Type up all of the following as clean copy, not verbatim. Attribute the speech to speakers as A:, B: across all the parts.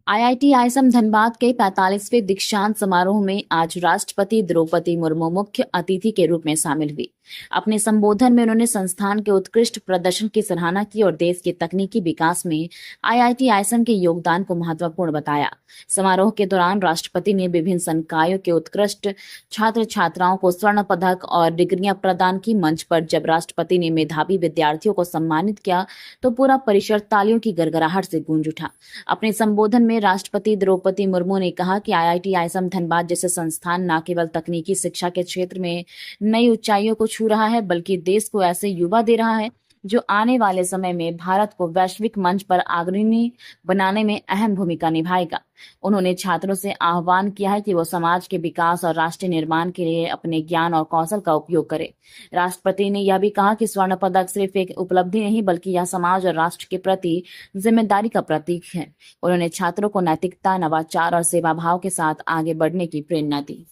A: IIT ISM Dhanbad के 45वें दीक्षांत समारोह में आज राष्ट्रपति द्रौपदी मुर्मू मुख्य अतिथि के रूप में शामिल हुई। अपने संबोधन में उन्होंने संस्थान के उत्कृष्ट प्रदर्शन की सराहना की और देश के तकनीकी विकास में आईआईटी आईएसएम के योगदान को महत्वपूर्ण बताया। समारोह के दौरान राष्ट्रपति ने विभिन्न संकायों के उत्कृष्ट छात्र छात्राओं को स्वर्ण पदक और डिग्रियां प्रदान की। मंच पर जब राष्ट्रपति ने मेधावी विद्यार्थियों को सम्मानित किया तो पूरा परिसर तालियों की गड़गड़ाहट से गूंज उठा। अपने संबोधन में राष्ट्रपति द्रौपदी मुर्मू ने कहा कि आईआईटी आईएसएम धनबाद जैसे संस्थान न केवल तकनीकी शिक्षा के क्षेत्र में नई ऊंचाइयों को छू रहा है, बल्कि देश को ऐसे युवा दे रहा है जो आने वाले समय में भारत को वैश्विक मंच पर अग्रणी बनाने में अहम भूमिका निभाएगा। उन्होंने छात्रों से आह्वान किया है कि वो समाज के विकास और राष्ट्र निर्माण के लिए अपने ज्ञान और कौशल का उपयोग करें। राष्ट्रपति ने यह भी कहा कि स्वर्ण पदक सिर्फ एक उपलब्धि नहीं, बल्कि यह समाज और राष्ट्र के प्रति जिम्मेदारी का प्रतीक है। उन्होंने छात्रों को नैतिकता, नवाचार और सेवा भाव के साथ आगे बढ़ने की प्रेरणा दी।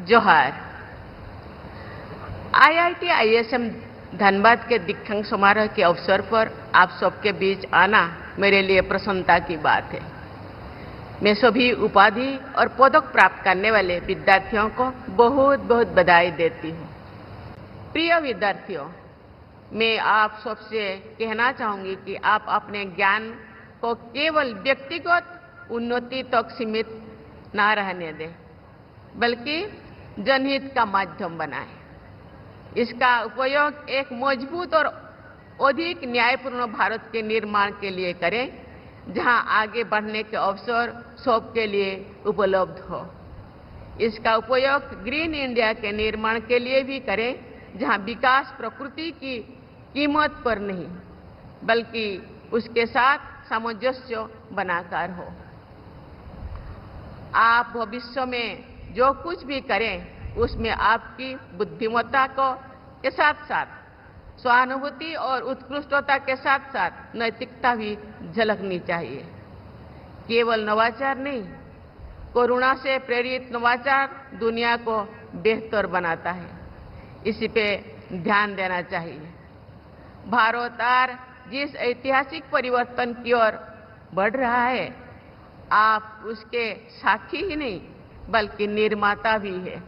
B: जोहार। आईआईटी आईएसएम धनबाद के दीक्षांत समारोह के अवसर पर आप सबके बीच आना मेरे लिए प्रसन्नता की बात है। मैं सभी उपाधि और पदक प्राप्त करने वाले विद्यार्थियों को बहुत बहुत बधाई देती हूँ। प्रिय विद्यार्थियों, मैं आप सबसे कहना चाहूँगी कि आप अपने ज्ञान को केवल व्यक्तिगत उन्नति तक सीमित ना रहने दें, बल्कि जनहित का माध्यम बनाएं। इसका उपयोग एक मजबूत और अधिक न्यायपूर्ण भारत के निर्माण के लिए करें, जहां आगे बढ़ने के अवसर सबके लिए उपलब्ध हो। इसका उपयोग ग्रीन इंडिया के निर्माण के लिए भी करें, जहां विकास प्रकृति की कीमत पर नहीं, बल्कि उसके साथ सामंजस्य बनाकर हो। आप भविष्य में जो कुछ भी करें, उसमें आपकी बुद्धिमत्ता के साथ साथ सहानुभूति और उत्कृष्टता के साथ साथ नैतिकता भी झलकनी चाहिए। केवल नवाचार नहीं, करुणा से प्रेरित नवाचार दुनिया को बेहतर बनाता है। इसी पे ध्यान देना चाहिए। भारत आज जिस ऐतिहासिक परिवर्तन की ओर बढ़ रहा है, आप उसके साक्षी ही नहीं, बल्कि निर्माता भी है।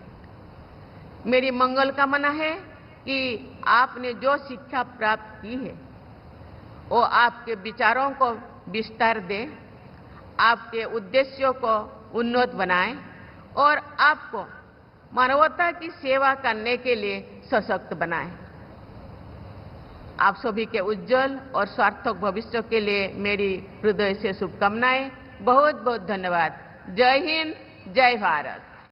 B: मेरी मंगल कामना है कि आपने जो शिक्षा प्राप्त की है वो आपके विचारों को विस्तार दे, आपके उद्देश्यों को उन्नत बनाए और आपको मानवता की सेवा करने के लिए सशक्त बनाए। आप सभी के उज्जवल और सार्थक भविष्य के लिए मेरी हृदय से शुभकामनाएं। बहुत बहुत धन्यवाद। जय हिंद, जय भारत।